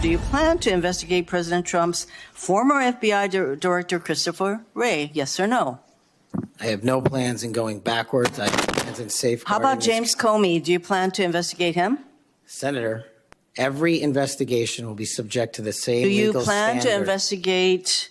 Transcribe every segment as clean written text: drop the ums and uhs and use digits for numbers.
do you plan to investigate President Trump's former FBI Director Christopher Wray? Yes or no? I have no plans in going backwards. I have plans in safeguarding. How about James Comey? Do you plan to investigate him? Senator, every investigation will be subject to the same legal standard. Do you plan to investigate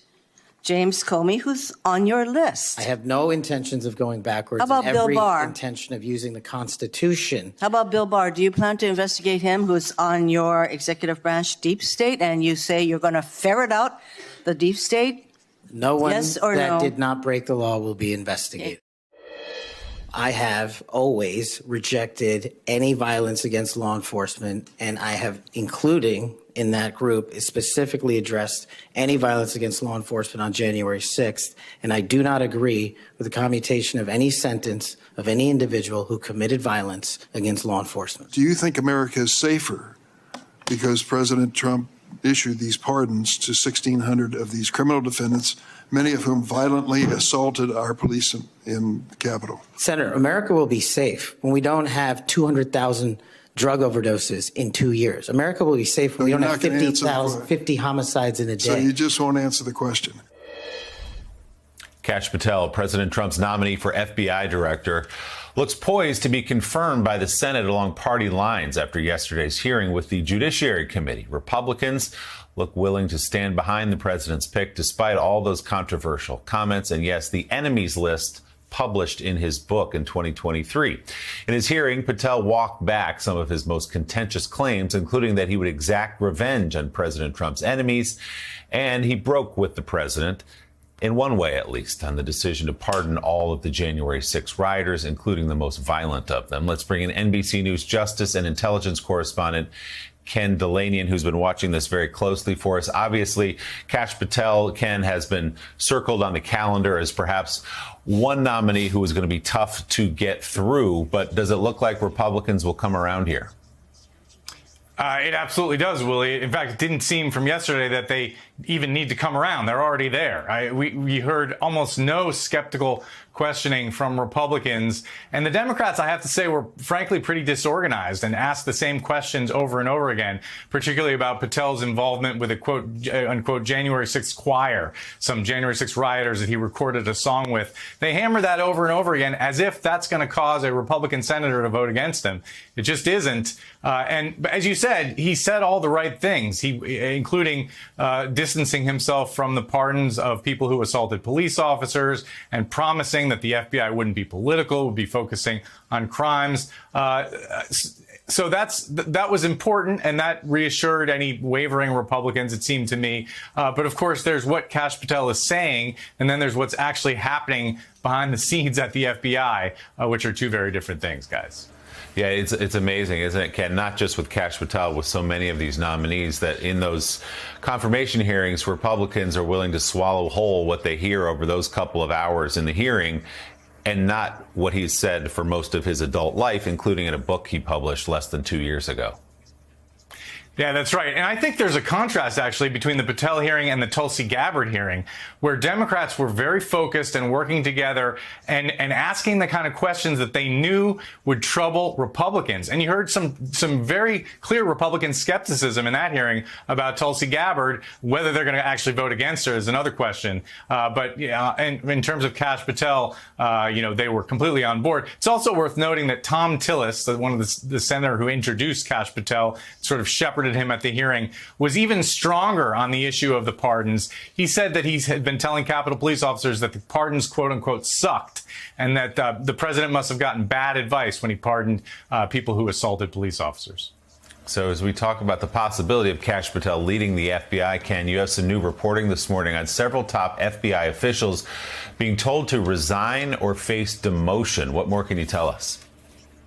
James Comey, who's on your list? I have no intentions of going backwards. How about Bill Barr? Every intention of using the Constitution. How about Bill Barr? Do you plan to investigate him, who's on your executive branch deep state, and you say you're going to ferret out the deep state? No one yes or that no? did not break the law will be investigated. I have always rejected any violence against law enforcement, and I have, including in that group, specifically addressed any violence against law enforcement on January 6th, and I do not agree with the commutation of any sentence of any individual who committed violence against law enforcement. Do you think America is safer because President Trump issued these pardons to 1,600 of these criminal defendants, many of whom violently assaulted our police in the Capitol? Senator, America will be safe when we don't have 200,000 drug overdoses in 2 years. America will be safe when we don't have 50 homicides in a day. So you just won't answer the question. Kash Patel, President Trump's nominee for FBI director, looks poised to be confirmed by the Senate along party lines after yesterday's hearing with the Judiciary Committee. Republicans look willing to stand behind the president's pick despite all those controversial comments and, yes, the enemies list published in his book in 2023. In his hearing, Patel walked back some of his most contentious claims, including that he would exact revenge on President Trump's enemies, and he broke with the president, in one way at least, on the decision to pardon all of the January 6 rioters, including the most violent of them. Let's bring in NBC News justice and intelligence correspondent Ken Delanian, who's been watching this very closely for us. Obviously, Kash Patel, Ken, has been circled on the calendar as perhaps one nominee who is going to be tough to get through. But does it look like Republicans will come around here? It absolutely does, Willie. In fact, it didn't seem from yesterday that they even need to come around. They're already there. We heard almost no skeptical questioning from Republicans. And the Democrats, I have to say, were frankly pretty disorganized and asked the same questions over and over again, particularly about Patel's involvement with a quote, unquote, January 6th choir, some January 6th rioters that he recorded a song with. They hammer that over and over again as if that's going to cause a Republican senator to vote against him. It just isn't. And as you said, he said all the right things, including distancing himself from the pardons of people who assaulted police officers and promising that the FBI wouldn't be political, would be focusing on crimes. So that was important, and that reassured any wavering Republicans, it seemed to me. But of course, there's what Kash Patel is saying, and then there's what's actually happening behind the scenes at the FBI, which are two very different things, guys. Yeah, it's amazing, isn't it, Ken? Not just with Kash Patel, with so many of these nominees, that in those confirmation hearings, Republicans are willing to swallow whole what they hear over those couple of hours in the hearing, and not what he's said for most of his adult life, including in a book he published less than 2 years ago. Yeah, that's right. And I think there's a contrast, actually, between the Patel hearing and the Tulsi Gabbard hearing, where Democrats were very focused and working together and asking the kind of questions that they knew would trouble Republicans. And you heard some very clear Republican skepticism in that hearing about Tulsi Gabbard. Whether they're going to actually vote against her is another question. But yeah, and in terms of Kash Patel, they were completely on board. It's also worth noting that Tom Tillis, one of the senator who introduced Kash Patel, sort of shepherded him at the hearing, was even stronger on the issue of the pardons. He said that he had been telling Capitol Police officers that the pardons, quote unquote, sucked, and that the president must have gotten bad advice when he pardoned people who assaulted police officers. So as we talk about the possibility of Kash Patel leading the FBI, Ken, you have some new reporting this morning on several top FBI officials being told to resign or face demotion. What more can you tell us?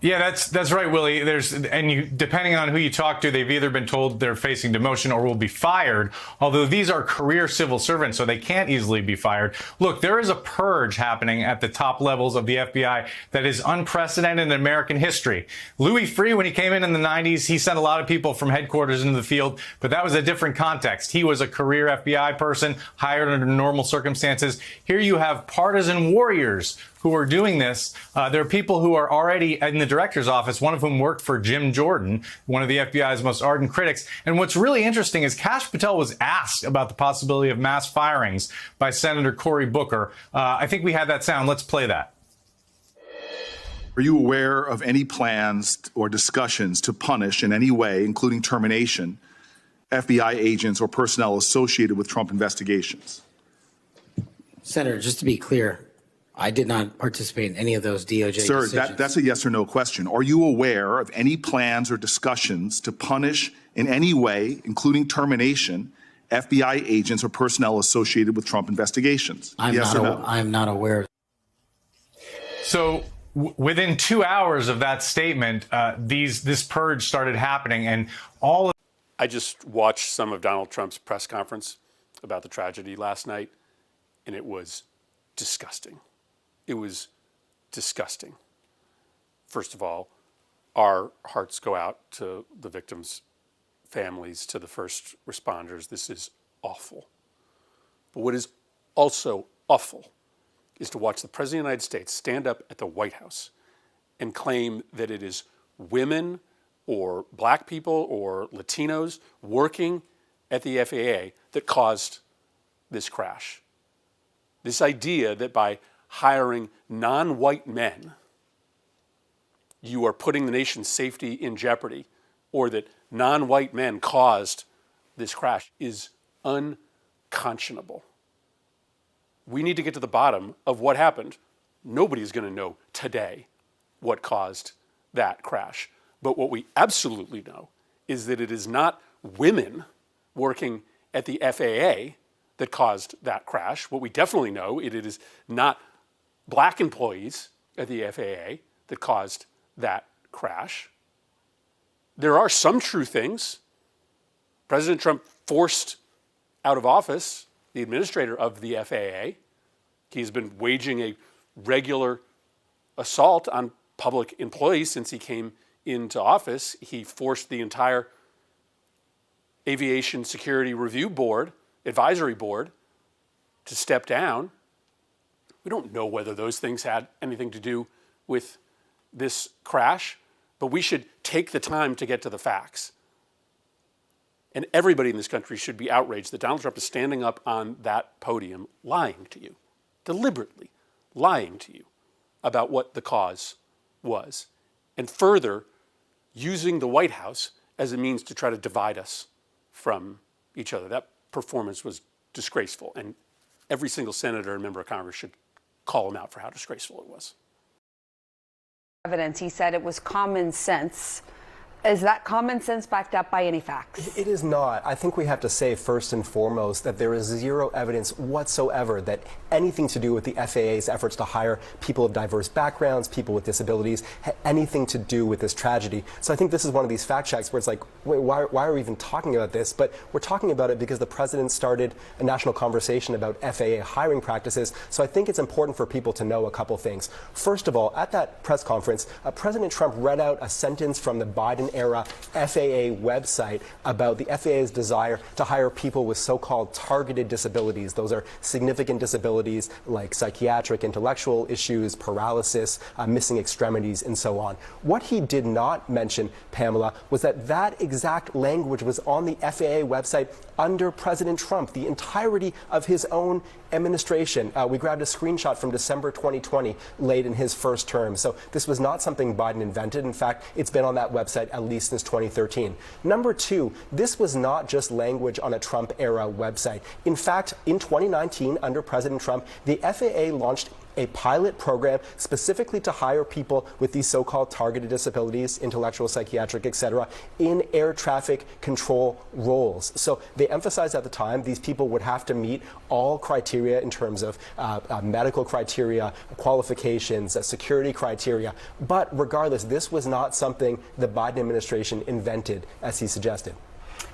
Yeah, that's right, Willie. Depending on who you talk to, they've either been told they're facing demotion or will be fired, although these are career civil servants, so they can't easily be fired. Look, there is a purge happening at the top levels of the FBI that is unprecedented in American history. Louis Freeh, when he came in the 90s, he sent a lot of people from headquarters into the field, but that was a different context. He was a career FBI person, hired under normal circumstances. Here you have partisan warriors who are doing this. There are people who are already in the director's office, one of whom worked for Jim Jordan, one of the FBI's most ardent critics. And what's really interesting is Kash Patel was asked about the possibility of mass firings by Senator Cory Booker. I think we have that sound. Let's play that. Are you aware of any plans or discussions to punish in any way, including termination, FBI agents or personnel associated with Trump investigations? Senator, just to be clear, I did not participate in any of those DOJ decisions. Sir, that's a yes or no question. Are you aware of any plans or discussions to punish in any way, including termination, FBI agents or personnel associated with Trump investigations? Yes or no? I'm not aware. So within 2 hours of that statement, this purge started happening, and all of I just watched some of Donald Trump's press conference about the tragedy last night, and it was disgusting. It was disgusting. First of all, our hearts go out to the victims' families, to the first responders. This is awful. But what is also awful is to watch the President of the United States stand up at the White House and claim that it is women or black people or Latinos working at the FAA that caused this crash. This idea that by hiring non-white men, you are putting the nation's safety in jeopardy, or that non-white men caused this crash, is unconscionable. We need to get to the bottom of what happened. Nobody's going to know today what caused that crash. But what we absolutely know is that it is not women working at the FAA that caused that crash. What we definitely know is it is not black employees at the FAA that caused that crash. There are some true things. President Trump forced out of office the administrator of the FAA. He's been waging a regular assault on public employees since he came into office. He forced the entire Aviation Security Review Board, Advisory Board, to step down. We don't know whether those things had anything to do with this crash, but we should take the time to get to the facts. And everybody in this country should be outraged that Donald Trump is standing up on that podium lying to you, deliberately lying to you about what the cause was, and further using the White House as a means to try to divide us from each other. That performance was disgraceful, and every single senator and member of Congress should call him out for how disgraceful it was. Evidence, he said it was common sense. Is that common sense backed up by any facts? It is not. I think we have to say first and foremost that there is zero evidence whatsoever that anything to do with the FAA's efforts to hire people of diverse backgrounds, people with disabilities, had anything to do with this tragedy. So I think this is one of these fact checks where it's like, wait, why are we even talking about this? But we're talking about it because the president started a national conversation about FAA hiring practices. So I think it's important for people to know a couple things. First of all, at that press conference, President Trump read out a sentence from the Biden-era FAA website about the FAA's desire to hire people with so-called targeted disabilities. Those are significant disabilities like psychiatric, intellectual issues, paralysis, missing extremities, and so on. What he did not mention, Pamela, was that that exact language was on the FAA website under President Trump, the entirety of his own administration. We grabbed a screenshot from December 2020, late in his first term. So this was not something Biden invented. In fact, it's been on that website at least since 2013. Number two, this was not just language on a Trump-era website. In fact, in 2019, under President Trump, the FAA launched a pilot program specifically to hire people with these so-called targeted disabilities, intellectual, psychiatric, etc., in air traffic control roles. So they emphasized at the time these people would have to meet all criteria in terms of medical criteria, qualifications, security criteria. But regardless, this was not something the Biden administration invented, as he suggested.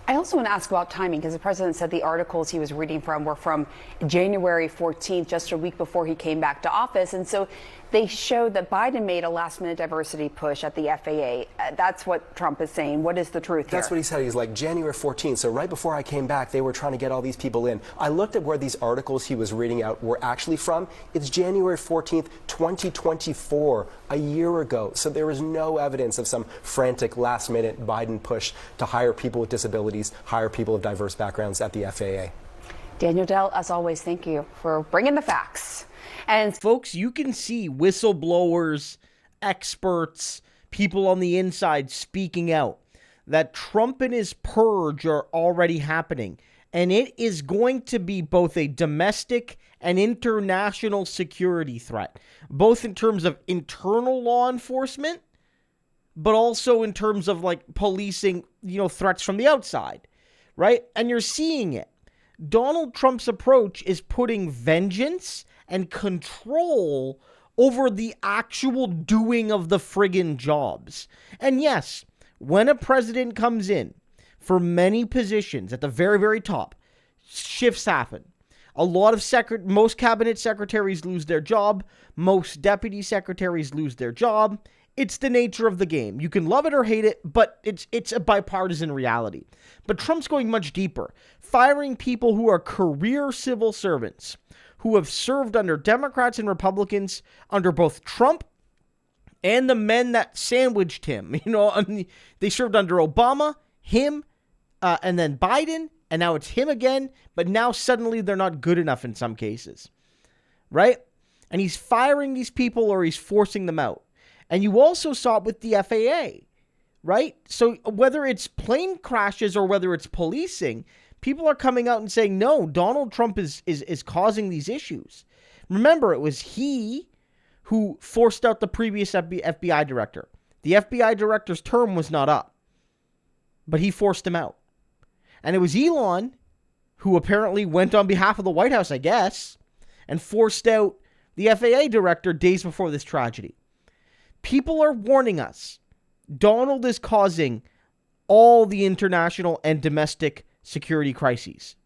I also want to ask about timing, because the president said the articles he was reading from were from January 14th, just a week before he came back to office. And so they showed that Biden made a last-minute diversity push at the FAA. That's what Trump is saying. What is the truth here? That's what he said. He's like, January 14th. So right before I came back, they were trying to get all these people in. I looked at where these articles he was reading out were actually from. It's January 14th, 2024, a year ago. So there is no evidence of some frantic last-minute Biden push to hire people with disabilities, hire people of diverse backgrounds at the FAA. Daniel Dell, as always, thank you for bringing the facts. And folks, you can see whistleblowers, experts, people on the inside speaking out that Trump and his purge are already happening. And it is going to be both a domestic and international security threat, both in terms of internal law enforcement, but also in terms of like policing, threats from the outside, right? And you're seeing it. Donald Trump's approach is putting vengeance and control over the actual doing of the friggin' jobs. And yes, when a president comes in for many positions at the very, very top, shifts happen. A lot of most cabinet secretaries lose their job. Most deputy secretaries lose their job. It's the nature of the game. You can love it or hate it, but it's a bipartisan reality. But Trump's going much deeper, firing people who are career civil servants, who have served under Democrats and Republicans, under both Trump and the men that sandwiched him. They served under Obama, him, and then Biden, and now it's him again, but now suddenly they're not good enough in some cases, right? And he's firing these people or he's forcing them out. And you also saw it with the FAA, right? So whether it's plane crashes or whether it's policing, people are coming out and saying, no, Donald Trump is causing these issues. Remember, it was he who forced out the previous FBI director. The FBI director's term was not up, but he forced him out. And it was Elon who apparently went on behalf of the White House, I guess, and forced out the FAA director days before this tragedy. People are warning us. Donald is causing all the international and domestic security crises.